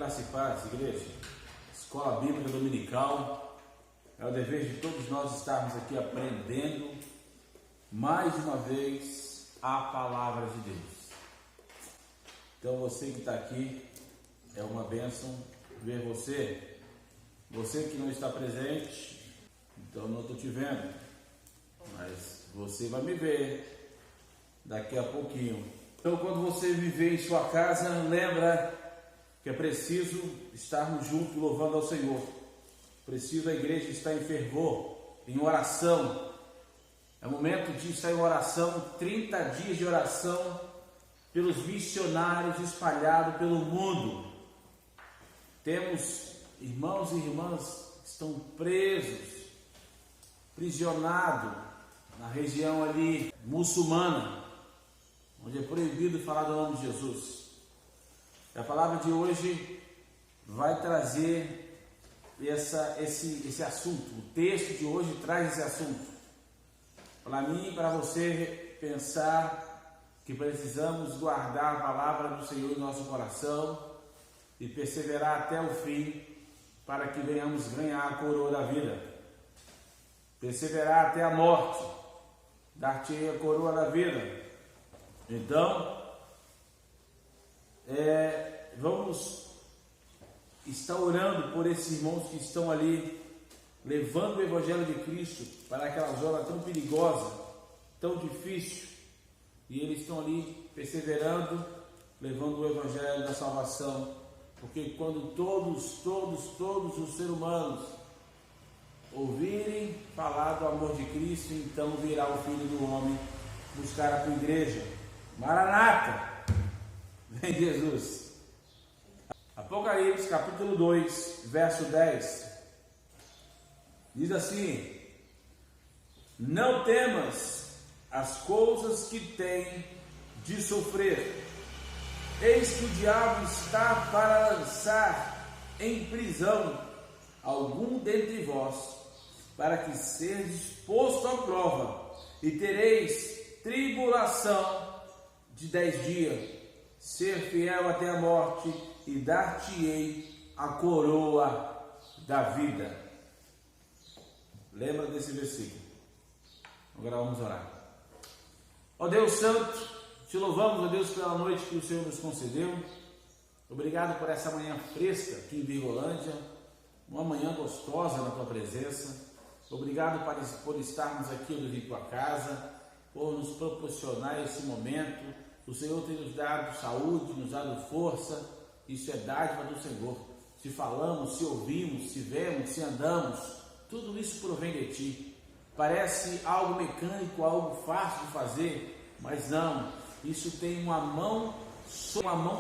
graça e paz, igreja. Escola Bíblica Dominical. É o dever de todos nós estarmos aqui aprendendo mais uma vez a palavra de Deus. Então você que está aqui, é uma bênção ver você. Você que não está presente, então não estou te vendo, mas você vai me ver daqui a pouquinho. Então quando você me vê em sua casa, lembra que é preciso estarmos juntos louvando ao Senhor. Preciso a igreja estar em fervor, em oração. É momento de estar em oração, 30 dias de oração pelos missionários espalhados pelo mundo. Temos irmãos e irmãs que estão presos, prisionados na região ali muçulmana, onde é proibido falar do nome de Jesus. E a palavra de hoje vai trazer esse assunto. O texto de hoje traz esse assunto. Para mim e para você pensar que precisamos guardar a palavra do Senhor em nosso coração e perseverar até o fim para que venhamos ganhar a coroa da vida. Perseverar até a morte, dar-te a coroa da vida. Então, vamos estar orando por esses irmãos que estão ali levando o Evangelho de Cristo para aquela zona tão perigosa, tão difícil, e eles estão ali perseverando, levando o Evangelho da salvação, porque quando todos os seres humanos ouvirem falar do amor de Cristo, então virá o Filho do Homem buscar a tua igreja. Maranata! Vem Jesus! Apocalipse capítulo 2, verso 10, diz assim: não temas as coisas que tem de sofrer, eis que o diabo está para lançar em prisão algum dentre vós, para que sejas posto à prova, e tereis tribulação de 10 dias. Ser fiel até a morte, e dar-te-ei a coroa da vida. Lembra desse versículo? Agora vamos orar. Ó Deus Santo, te louvamos, ó Deus, pela noite que o Senhor nos concedeu. Obrigado por essa manhã fresca aqui em Virgolândia, uma manhã gostosa na tua presença. Obrigado por estarmos aqui em tua casa, por nos proporcionar esse momento. O Senhor tem nos dado saúde, nos dado força. Isso é dádiva do Senhor. Se falamos, se ouvimos, se vemos, se andamos, tudo isso provém de ti. Parece algo mecânico, algo fácil de fazer, mas não. Isso tem uma mão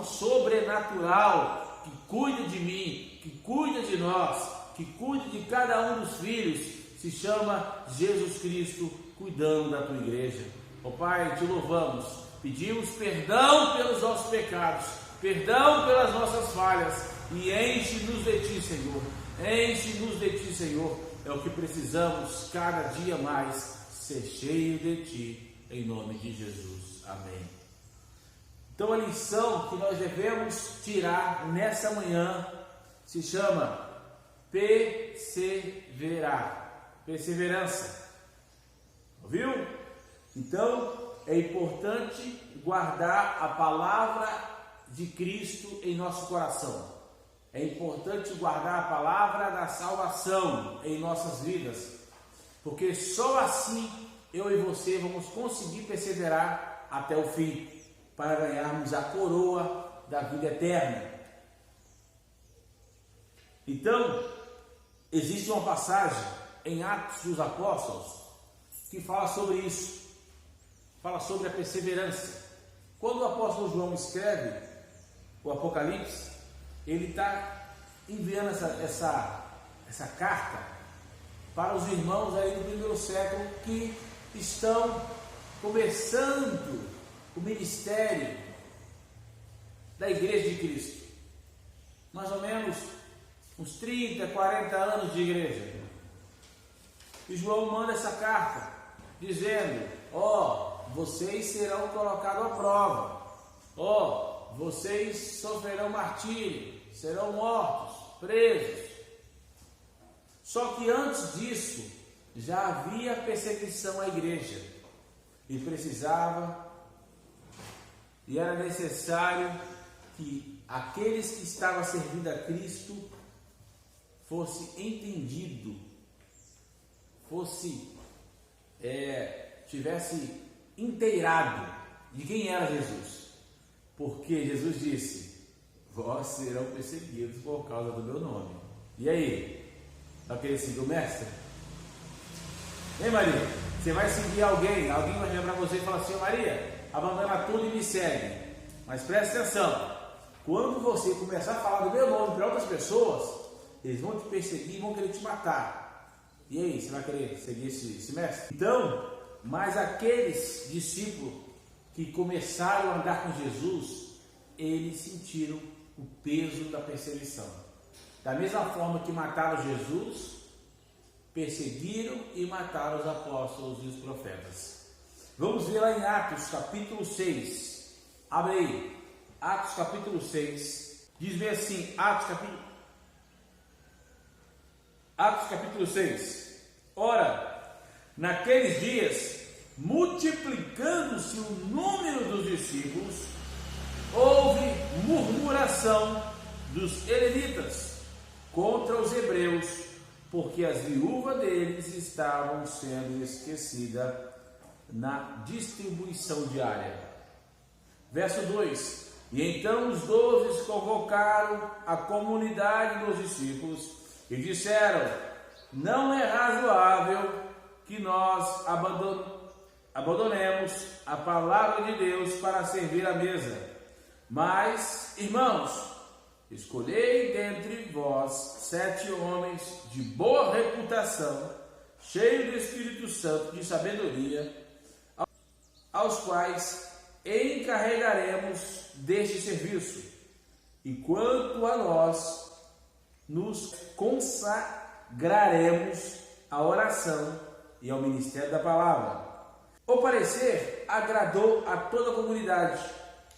sobrenatural que cuida de mim, que cuida de nós, que cuida de cada um dos filhos. Se chama Jesus Cristo, cuidando da tua igreja. Ó Pai, te louvamos, pedimos perdão pelos nossos pecados, perdão pelas nossas falhas, e enche-nos de ti, Senhor. Enche-nos de ti, Senhor. É o que precisamos cada dia mais, ser cheio de ti, em nome de Jesus. Amém. Então a lição que nós devemos tirar nessa manhã se chama perseverar. Perseverança. Ouviu? Então é importante guardar a palavra de Cristo em nosso coração. É importante guardar a palavra da salvação em nossas vidas, porque só assim eu e você vamos conseguir perseverar até o fim, para ganharmos a coroa da vida eterna. Então, existe uma passagem em Atos dos Apóstolos que fala sobre isso, fala sobre a perseverança. Quando o apóstolo João escreve o Apocalipse, ele está enviando essa carta para os irmãos aí do primeiro século que estão começando o ministério da Igreja de Cristo. Mais ou menos uns 30, 40 anos de igreja. E João manda essa carta dizendo: vocês serão colocados à prova, vocês sofrerão martírio, serão mortos, presos. Só que antes disso, já havia perseguição à igreja e era necessário que aqueles que estavam servindo a Cristo tivesse inteirado de quem era Jesus, porque Jesus disse: vós serão perseguidos por causa do meu nome. E aí, vai querer seguir o mestre? Ei, Maria, você vai seguir alguém vai virar para você e falar assim: Maria, abandona tudo e me segue. Mas preste atenção, quando você começar a falar do meu nome para outras pessoas, eles vão te perseguir e vão querer te matar. E aí, você vai querer seguir esse mestre? Então, mas aqueles discípulos que começaram a andar com Jesus, eles sentiram o peso da perseguição. Da mesma forma que mataram Jesus, perseguiram e mataram os apóstolos e os profetas. Vamos ver lá em Atos capítulo 6. Abre aí, Atos capítulo 6. Diz bem assim, Atos capítulo 6. Ora, naqueles dias, multiplicando-se o número dos discípulos, houve murmuração dos helenitas contra os hebreus, porque as viúvas deles estavam sendo esquecidas na distribuição diária. Verso 2: E então os 12 convocaram a comunidade dos discípulos e disseram: não é razoável que nós abandonemos a palavra de Deus para servir à mesa. Mas, irmãos, escolhei dentre vós 7 homens de boa reputação, cheios do Espírito Santo de sabedoria, aos quais encarregaremos deste serviço. E quanto a nós, nos consagraremos à oração e ao ministério da palavra. O parecer agradou a toda a comunidade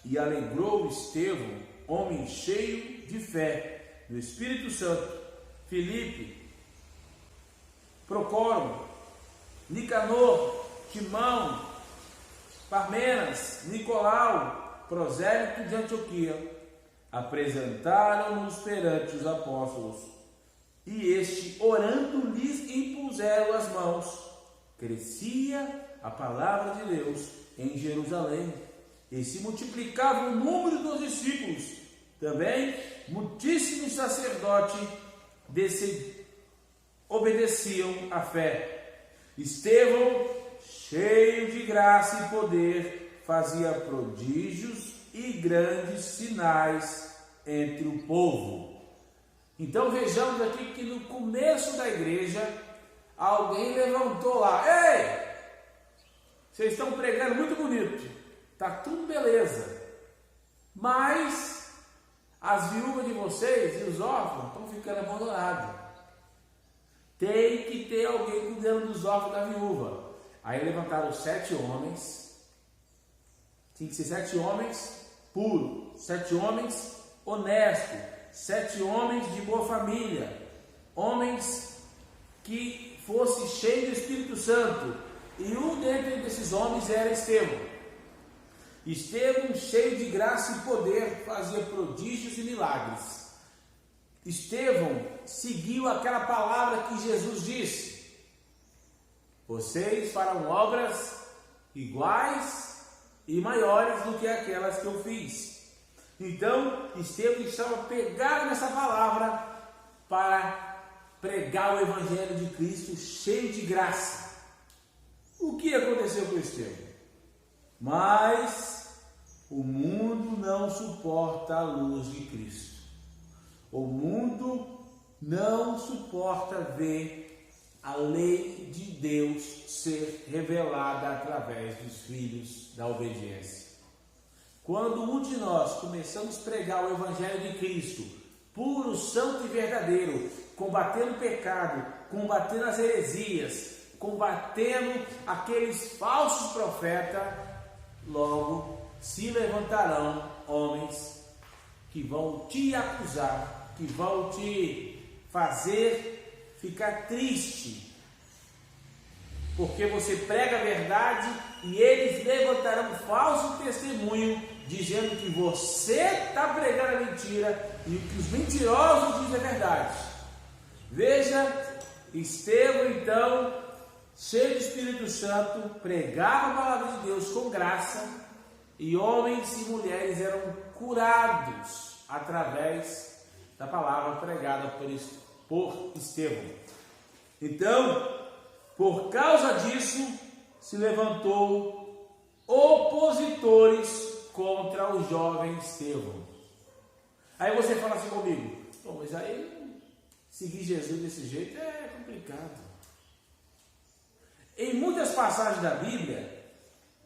e alegrou Estevão, homem cheio de fé, do Espírito Santo, Filipe, Procoro, Nicanor, Timão, Parmenas, Nicolau, prosélito de Antioquia. Apresentaram-nos perante os apóstolos, e este, orando, lhes impuseram as mãos. Crescia a palavra de Deus em Jerusalém, e se multiplicava o número dos discípulos. Também muitíssimos sacerdotes obedeciam à fé. Estevão, cheio de graça e poder, fazia prodígios e grandes sinais entre o povo. Então vejamos aqui que no começo da igreja, alguém levantou lá: ei, vocês estão pregando muito bonito, está tudo beleza, mas as viúvas de vocês e os órfãos estão ficando abandonados. Tem que ter alguém cuidando dos órfãos da viúva. Aí levantaram 7 homens. Tinha que ser 7 homens puros, 7 homens honestos, 7 homens de boa família, homens que fossem cheios do Espírito Santo. E um desses homens era Estevão. Estevão, cheio de graça e poder, fazia prodígios e milagres. Estevão seguiu aquela palavra que Jesus disse: vocês farão obras iguais e maiores do que aquelas que eu fiz. Então, Estevão estava pegado nessa palavra para pregar o Evangelho de Cristo cheio de graça. O que aconteceu com Estevão? Mas o mundo não suporta a luz de Cristo. O mundo não suporta ver a lei de Deus ser revelada através dos filhos da obediência. Quando um de nós começamos a pregar o Evangelho de Cristo, puro, santo e verdadeiro, combatendo o pecado, combatendo as heresias, combatendo aqueles falsos profetas, logo se levantarão homens que vão te acusar, que vão te fazer ficar triste, porque você prega a verdade e eles levantarão falso testemunho, dizendo que você está pregando a mentira e que os mentirosos dizem a verdade. Veja, Estevão então, cheio do Espírito Santo, pregava a palavra de Deus com graça, e homens e mulheres eram curados através da palavra pregada por Estevão. Então, por causa disso, se levantou opositores contra o jovem Estevão. Aí você fala assim comigo: mas aí seguir Jesus desse jeito é complicado. Em muitas passagens da Bíblia,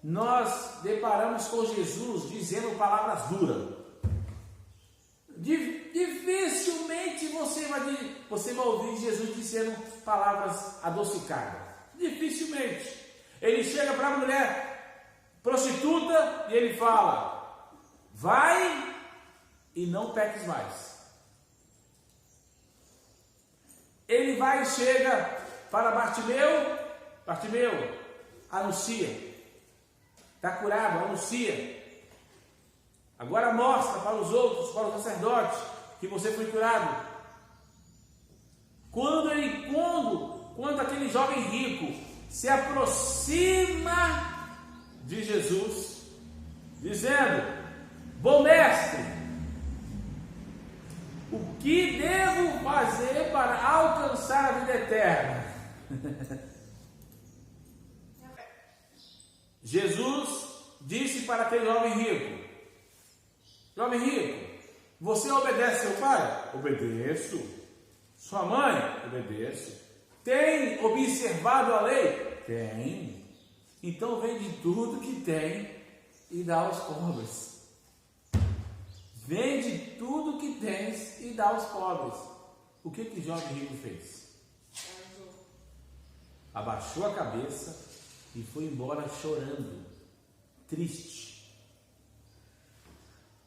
nós deparamos com Jesus dizendo palavras duras. Dificilmente você vai ouvir Jesus dizendo palavras adocicadas. Dificilmente. Ele chega para a mulher prostituta e ele fala: vai e não peques mais. Ele vai e chega para Bartimeu, anuncia. Está curado, anuncia. Agora mostra para os outros, para os sacerdotes, que você foi curado. Quando aquele jovem rico se aproxima de Jesus, dizendo: bom mestre, o que devo fazer para alcançar a vida eterna? Jesus disse para aquele jovem rico: jovem rico, você obedece seu pai? Obedeço. Sua mãe? Obedeço. Tem observado a lei? Tem. Então vende tudo que tem e dá aos pobres. Vende tudo que tens e dá aos pobres. O que o jovem rico fez? Abaixou a cabeça e foi embora chorando, triste.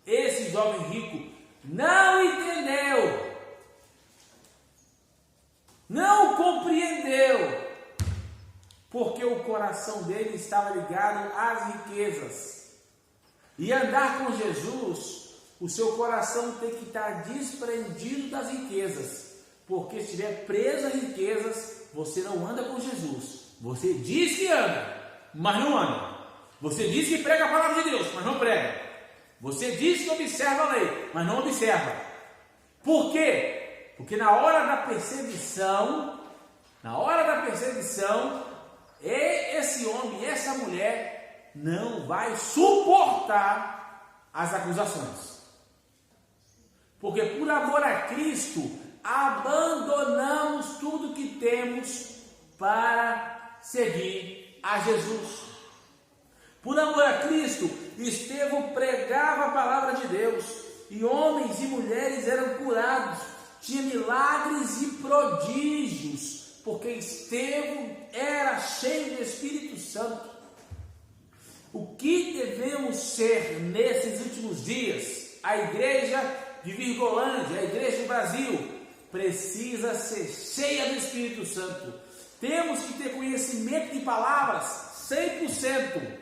Esse jovem rico não entendeu, não compreendeu, porque o coração dele estava ligado às riquezas. E andar com Jesus, o seu coração tem que estar desprendido das riquezas, porque se estiver preso às riquezas, você não anda com Jesus. Você diz que anda, mas não anda. Você diz que prega a palavra de Deus, mas não prega. Você diz que observa a lei, mas não observa. Por quê? Porque na hora da perseguição, esse homem, essa mulher não vai suportar as acusações. Porque por amor a Cristo, abandonamos tudo que temos para seguir a Jesus. Por amor a Cristo, Estevão pregava a palavra de Deus, e homens e mulheres eram curados, tinha milagres e prodígios, porque Estevão era cheio do Espírito Santo. O que devemos ser nesses últimos dias? A igreja de Virgolândia, a igreja do Brasil, precisa ser cheia do Espírito Santo. Temos que ter conhecimento de palavras 100%,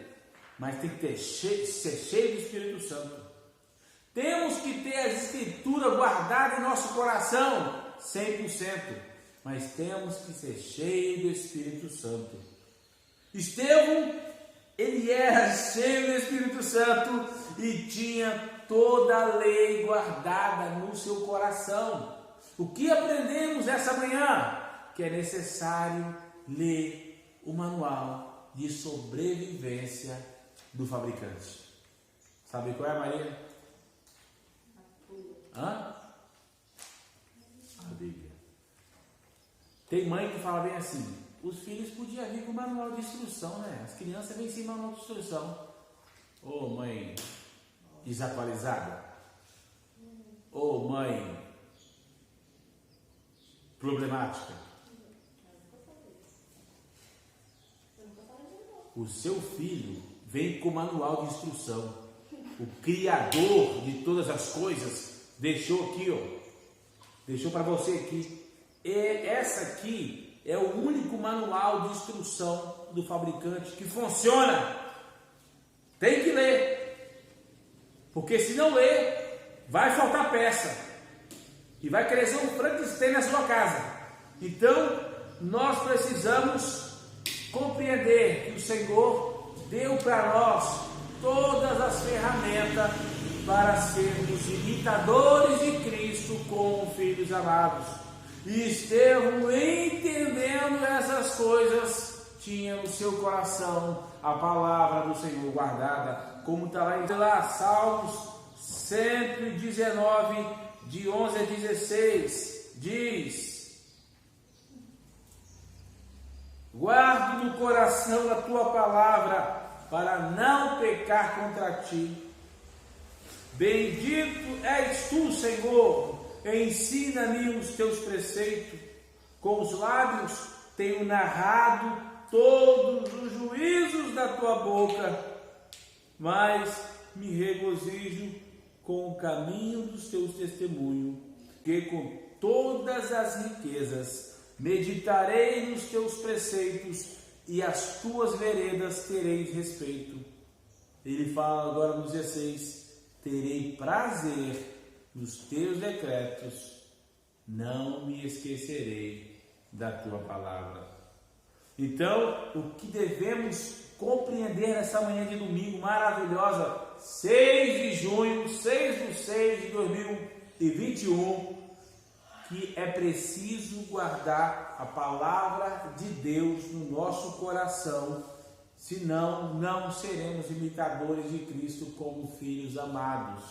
mas tem que ser cheio do Espírito Santo. Temos que ter as Escrituras guardadas em nosso coração 100%, mas temos que ser cheio do Espírito Santo. Estevão, ele era cheio do Espírito Santo e tinha toda a lei guardada no seu coração. O que aprendemos essa manhã? Que é necessário ler o manual de sobrevivência do fabricante. Sabe qual é, Maria? A Bíblia. Tem mãe que fala bem assim: os filhos podiam vir com manual de instrução, né? As crianças vêm sem manual de instrução. Ô mãe desatualizada, ô mãe problemática. O seu filho vem com manual de instrução. o Criador de todas as coisas, deixou aqui, deixou para você aqui. E essa aqui é o único manual de instrução do fabricante que funciona. Tem que ler, porque se não ler, vai faltar peça e vai crescer um Frankenstein na sua casa. Então, nós precisamos compreender que o Senhor deu para nós todas as ferramentas para sermos imitadores de Cristo como filhos amados. E Estevão, entendendo essas coisas, tinha no seu coração a palavra do Senhor guardada, como está lá em Salmos 119, de 11 a 16, diz: guarde no coração a tua palavra, para não pecar contra ti. Bendito és tu, Senhor, ensina-me os teus preceitos. Com os lábios tenho narrado todos os juízos da tua boca, mas me regozijo com o caminho dos teus testemunhos, que com todas as riquezas meditarei nos teus preceitos, e as tuas veredas tereis respeito. Ele fala agora no 16: terei prazer nos teus decretos, não me esquecerei da tua palavra. Então, o que devemos compreender nessa manhã de domingo maravilhosa, 6 de junho, 6/6 de 2021, que é preciso guardar a palavra de Deus no nosso coração, senão não seremos imitadores de Cristo como filhos amados.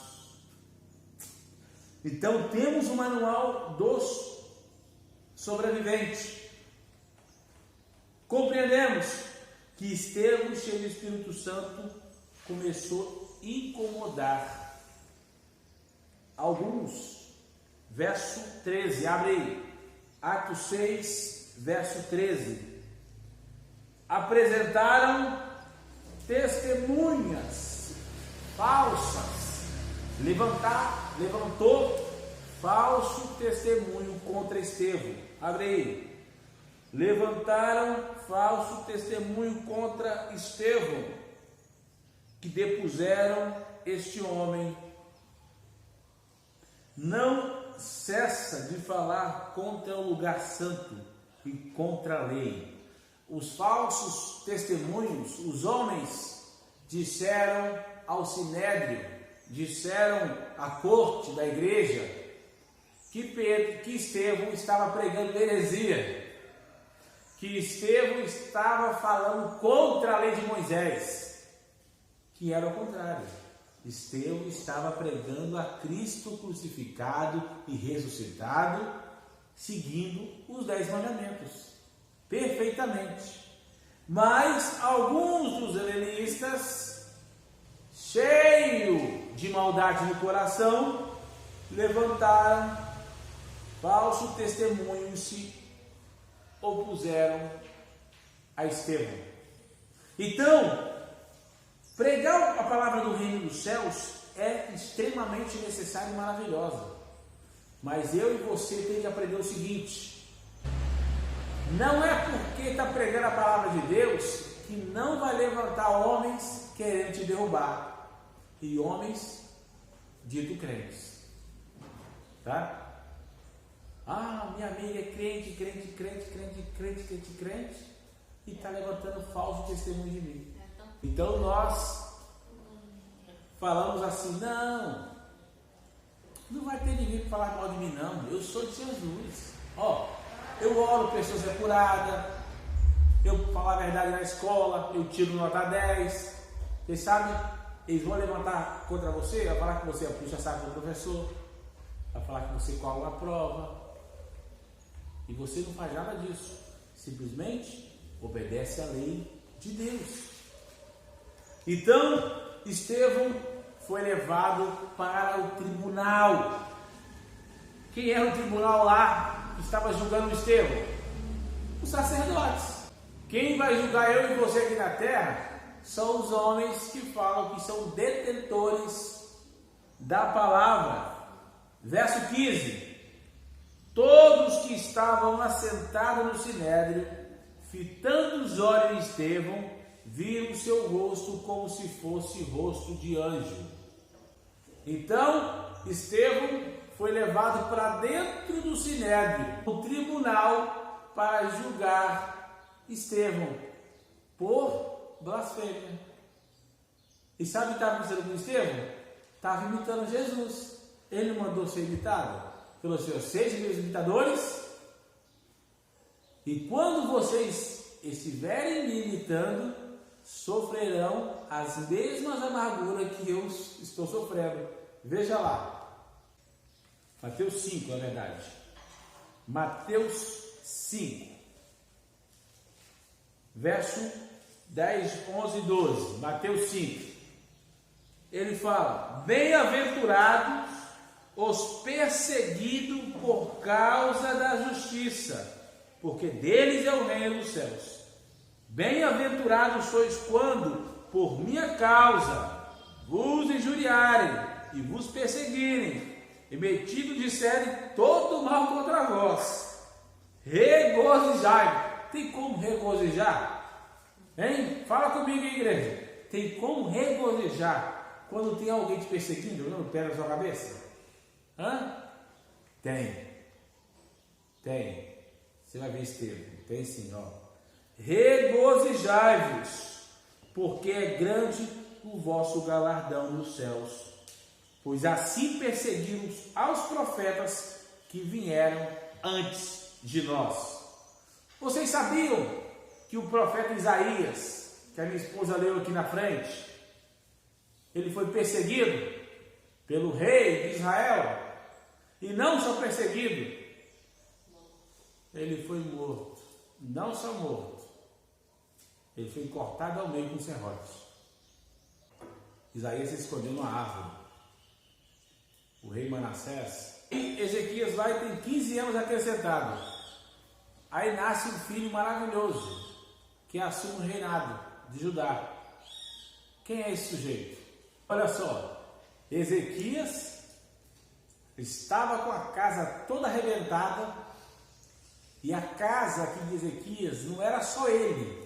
Então temos o manual dos sobreviventes. Compreendemos que Estevão, cheio do Espírito Santo, começou a incomodar alguns. Verso 13, abre aí, Atos 6, verso 13. Apresentaram testemunhas falsas, levantou falso testemunho contra Estevão. Abre aí. Levantaram falso testemunho contra Estevão, que depuseram este homem. Não cessa de falar contra o lugar santo e contra a lei. Os falsos testemunhos, os homens, disseram ao sinédrio, disseram à corte da igreja, que Estevão estava pregando heresia, que Estevão estava falando contra a lei de Moisés, que era o contrário. Estevão estava pregando a Cristo crucificado e ressuscitado, seguindo os 10 mandamentos, perfeitamente. Mas alguns dos helenistas, cheios de maldade no coração, levantaram falso testemunho e se opuseram a Estevão. Então, pregar a palavra do reino dos céus é extremamente necessário e maravilhosa. Mas eu e você tem que aprender o seguinte: não é porque está pregando a palavra de Deus que não vai levantar homens querendo te derrubar, e homens dito crentes, tá? Ah, minha amiga é crente, e está levantando falso testemunho de mim. Então nós falamos assim: não vai ter ninguém para falar mal de mim, não. Eu sou de Jesus. Eu oro, pessoas é curada. Eu falo a verdade na escola, eu tiro nota 10. Vocês sabem, eles vão levantar contra você, vai falar que você é puxa-saco do professor, vai falar que você cola na prova. E você não faz nada disso. Simplesmente obedece à lei de Deus. Então, Estevão foi levado para o tribunal. Quem era o tribunal lá que estava julgando Estevão? Os sacerdotes. Quem vai julgar eu e você aqui na terra são os homens que falam que são detentores da palavra. Verso 15: todos que estavam assentados no sinédrio, fitando os olhos de Estevão, viram seu rosto como se fosse rosto de anjo. Então Estevão foi levado para dentro do sinédrio, o tribunal, para julgar Estevão por blasfêmia. E sabe o que estava acontecendo com Estevão? Estava imitando Jesus. Ele não mandou ser imitado. Falou assim: sejam meus imitadores, e quando vocês estiverem me imitando, sofrerão as mesmas amarguras que eu estou sofrendo. Veja lá, Mateus 5, na verdade. Mateus 5, verso 10, 11 e 12. Mateus 5. Ele fala: bem-aventurados os perseguidos por causa da justiça, porque deles é o reino dos céus. Bem-aventurados sois quando, por minha causa, vos injuriarem e vos perseguirem, e metido disserem todo mal contra vós. Regozijai. Tem como regozijar? Hein? Fala comigo, igreja. Tem como regozijar quando tem alguém te perseguindo, jogando pedra na sua cabeça? Hã? Tem. Você vai ver Estevão. Tem sim, ó. Regozijai-vos, porque é grande o vosso galardão nos céus, pois assim perseguiram aos profetas que vieram antes de nós. Vocês sabiam que o profeta Isaías, que a minha esposa leu aqui na frente, ele foi perseguido pelo rei de Israel? E não só perseguido, ele foi morto. Não só morto, ele foi cortado ao meio com serrotes. Isaías se escondeu numa árvore. O rei Manassés, e Ezequias vai e tem 15 anos acrescentado. Aí nasce um filho maravilhoso, que assume o reinado de Judá. Quem é esse sujeito? Olha só, Ezequias estava com a casa toda arrebentada, e a casa aqui de Ezequias não era só ele.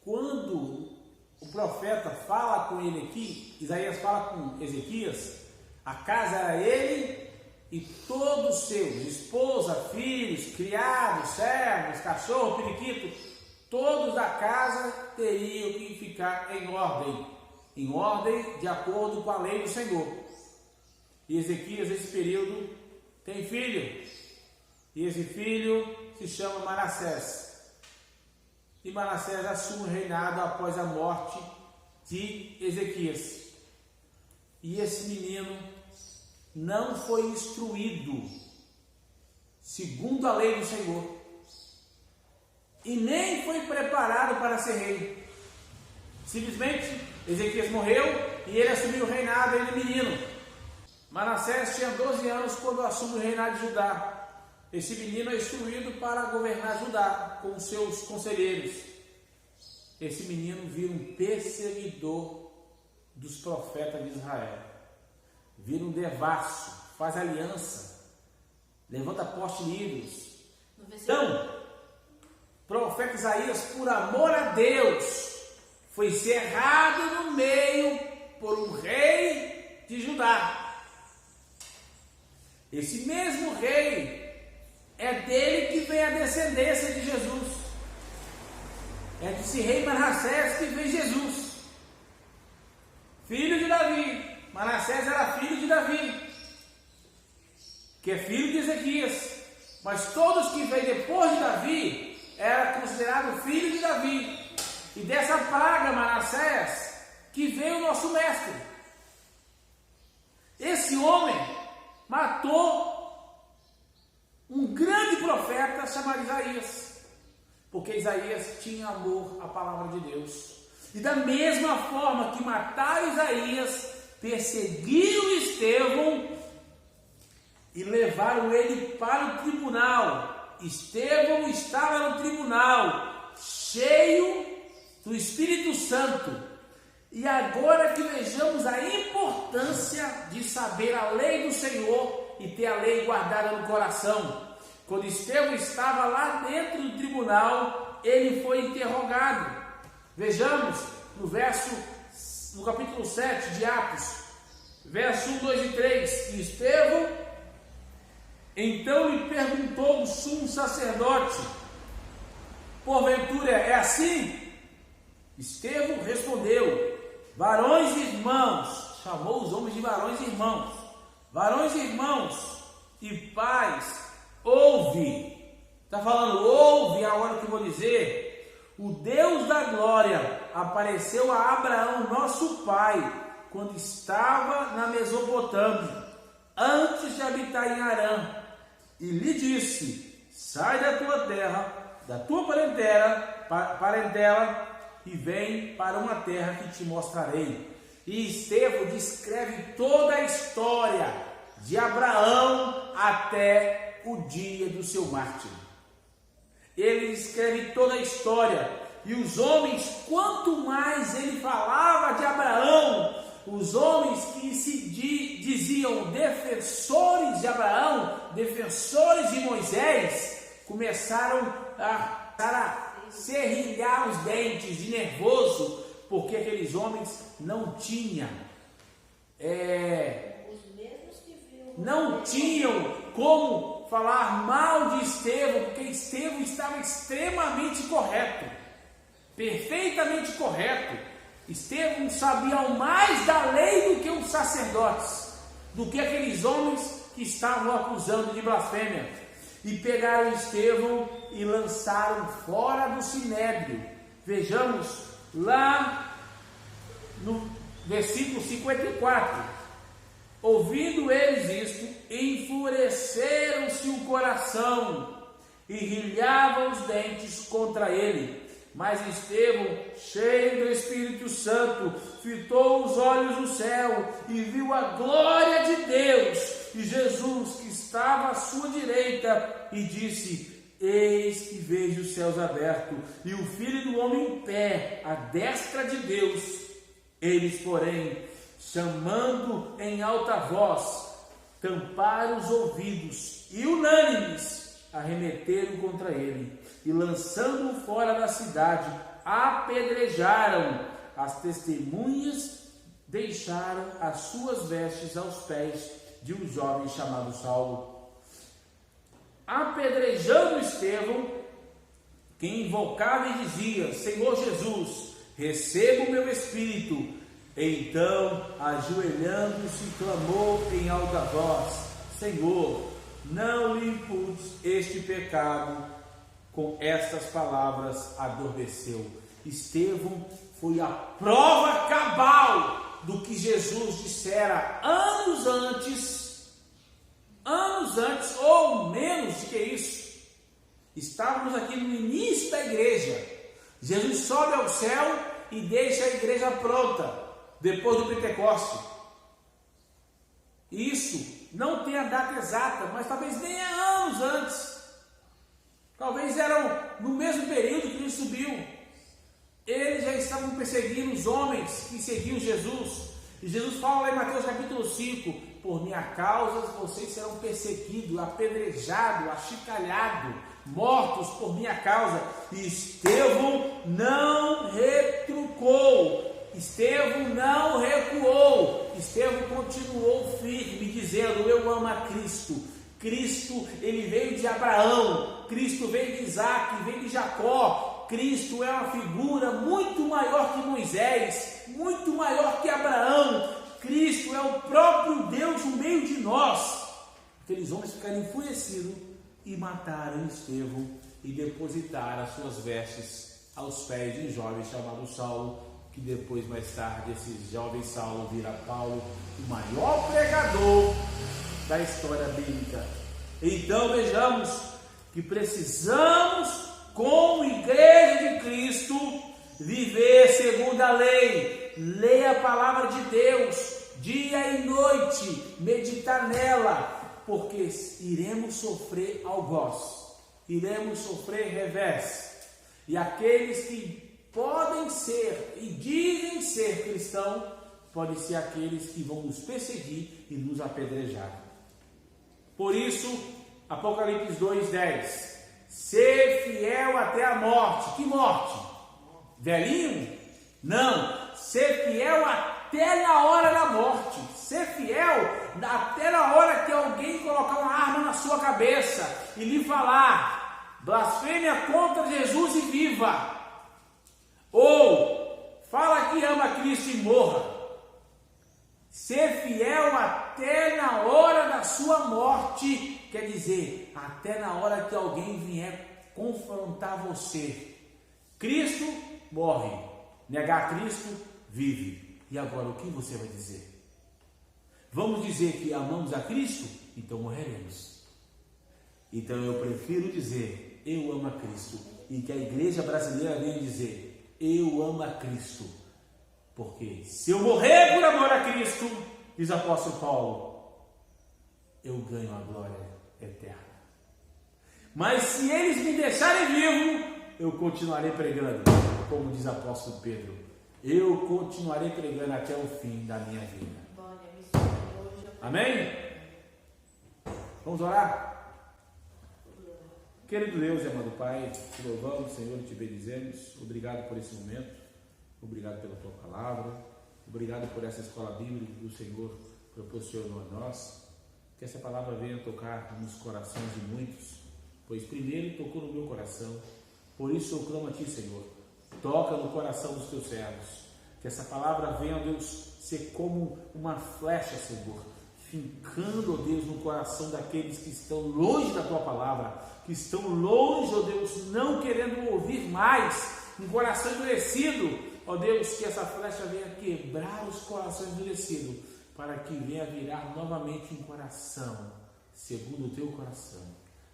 Quando o profeta fala com ele aqui, Isaías fala com Ezequias, a casa era ele e todos os seus, esposa, filhos, criados, servos, cachorro, periquito, todos da casa teriam que ficar em ordem de acordo com a lei do Senhor. E Ezequias, nesse período, tem filho, e esse filho se chama Manassés. E Manassés assume o reinado após a morte de Ezequias. E esse menino não foi instruído segundo a lei do Senhor, e nem foi preparado para ser rei. Simplesmente Ezequias morreu e ele assumiu o reinado, ele menino. Manassés tinha 12 anos quando assume o reinado de Judá. Esse menino é instruído para governar Judá com seus conselheiros. Esse menino vira um perseguidor dos profetas de Israel. Vira um devasso, faz aliança, levanta postes ídolos. Então, o profeta Isaías, por amor a Deus, foi cerrado no meio por um rei de Judá. Esse mesmo rei, é dele que vem a descendência de Jesus. É desse rei Manassés que vem Jesus, filho de Davi. Manassés era filho de Davi, que é filho de Ezequias. Mas todos que vêm depois de Davi era considerado filho de Davi. E dessa praga Manassés que veio o nosso mestre. Esse homem matou um grande profeta chamado Isaías, porque Isaías tinha amor à palavra de Deus. E da mesma forma que mataram Isaías, perseguiram Estevão e levaram ele para o tribunal. Estevão estava no tribunal, cheio do Espírito Santo. E agora que vejamos a importância de saber a lei do Senhor e ter a lei guardada no coração. Quando Estevão estava lá dentro do tribunal, ele foi interrogado. Vejamos no capítulo 7 de Atos, verso 1, 2 e 3. E Estevão então lhe perguntou o sumo sacerdote: porventura é assim? Estevão respondeu: varões e irmãos, chamou os homens de varões e irmãos, varões e irmãos e pais, ouve. Está falando, ouve a hora que eu vou dizer. O Deus da glória apareceu a Abraão, nosso pai, quando estava na Mesopotâmia, antes de habitar em Harã, e lhe disse: sai da tua terra, da tua parentela, e vem para uma terra que te mostrarei. E Estevão descreve toda a história de Abraão até o dia do seu mártir. Ele escreve toda a história, e os homens, quanto mais ele falava de Abraão, os homens que se diziam defensores de Abraão, defensores de Moisés, começaram a serrilhar os dentes de nervoso, porque aqueles homens não tinham como falar mal de Estevão, porque Estevão estava extremamente correto, perfeitamente correto. Estevão sabia mais da lei do que os sacerdotes, do que aqueles homens que estavam acusando de blasfêmia. E pegaram Estevão e lançaram fora do sinédrio. Vejamos lá no versículo 54. Ouvindo eles isto, enfureceram-se o coração e rilhavam os dentes contra ele. Mas Estevão, cheio do Espírito Santo, fitou os olhos no céu e viu a glória de Deus e Jesus que estava à sua direita, e disse: eis que vejo os céus abertos e o Filho do Homem em pé à destra de Deus. Eles, porém, chamando em alta voz, tamparam os ouvidos e, unânimes, arremeteram contra ele, e lançando-o fora da cidade, apedrejaram. As testemunhas deixaram as suas vestes aos pés de um jovem chamado Saulo. Apedrejando Estevão, que invocava e dizia: Senhor Jesus, receba o meu espírito. Então, ajoelhando-se, clamou em alta voz: Senhor, não lhe imputes este pecado. Com estas palavras adormeceu. Estevão foi a prova cabal do que Jesus dissera anos antes ou menos do que isso. Estávamos aqui no início da igreja. Jesus sobe ao céu e deixa a igreja pronta depois do Pentecoste. Isso não tem a data exata, mas talvez nem anos antes. Talvez eram no mesmo período que ele subiu. Eles já estavam perseguindo os homens que seguiam Jesus. E Jesus fala lá em Mateus capítulo 5: por minha causa vocês serão perseguidos, apedrejados, achicalhados, mortos por minha causa. E Estevão não retrucou. Estevão não recuou. Estevão continuou firme, dizendo: eu amo a Cristo. Cristo, ele veio de Abraão, Cristo veio de Isaac, veio de Jacó. Cristo é uma figura muito maior que Moisés, muito maior que Abraão. Cristo é o próprio Deus no meio de nós. Aqueles homens ficaram enfurecidos e mataram Estevão e depositaram as suas vestes aos pés de um jovem chamado Saulo, que depois, mais tarde, esse jovem Saulo vira Paulo, o maior pregador da história bíblica. Então vejamos que precisamos, como igreja de Cristo, viver segundo a lei. Leia a palavra de Deus dia e noite, meditar nela, porque iremos sofrer algoz, iremos sofrer revés. E aqueles que podem ser e dizem ser cristãos, podem ser aqueles que vão nos perseguir e nos apedrejar. Por isso, Apocalipse 2:10, ser fiel até a morte. Que morte? Velhinho? Não, ser fiel até na hora da morte. Ser fiel até na hora que alguém colocar uma arma na sua cabeça e lhe falar, blasfêmia contra Jesus e viva. Ou, fala que ama Cristo e morra. Ser fiel até na hora da sua morte, quer dizer, até na hora que alguém vier confrontar você. Cristo morre, negar Cristo vive. E agora o que você vai dizer? Vamos dizer que amamos a Cristo? Então morreremos. Então eu prefiro dizer, eu amo a Cristo, e que a igreja brasileira venha dizer, eu amo a Cristo. Porque se eu morrer por amor a Cristo, diz o apóstolo Paulo, eu ganho a glória eterna. Mas se eles me deixarem vivo, eu continuarei pregando, como diz o apóstolo Pedro, eu continuarei pregando até o fim da minha vida. Amém? Vamos orar? Querido Deus e amado Pai, te louvamos, Senhor, e te bendizemos. Obrigado por esse momento, obrigado pela tua palavra, obrigado por essa escola bíblica que o Senhor proporcionou a nós. Que essa palavra venha tocar nos corações de muitos, pois primeiro tocou no meu coração. Por isso eu clamo a Ti, Senhor, toca no coração dos Teus servos. Que essa palavra venha, Deus, ser como uma flecha, Senhor, fincando, ó Deus, no coração daqueles que estão longe da Tua palavra, que estão longe, ó Deus, não querendo ouvir mais, um coração endurecido. Ó Deus, que essa flecha venha quebrar os corações endurecidos, para que venha virar novamente um coração, segundo o Teu coração.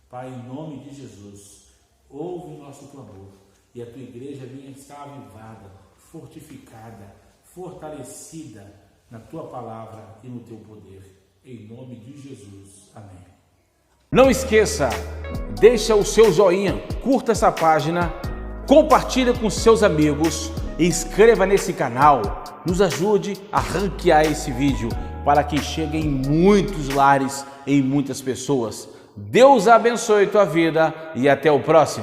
Pai, em nome de Jesus, ouve o nosso clamor, e a Tua igreja venha estar avivada, fortificada, fortalecida na Tua palavra e no Teu poder. Em nome de Jesus. Amém. Não esqueça, deixa o seu joinha, curta essa página, compartilha com seus amigos, inscreva nesse canal, nos ajude a ranquear esse vídeo para que chegue em muitos lares, em muitas pessoas. Deus abençoe tua vida e até o próximo.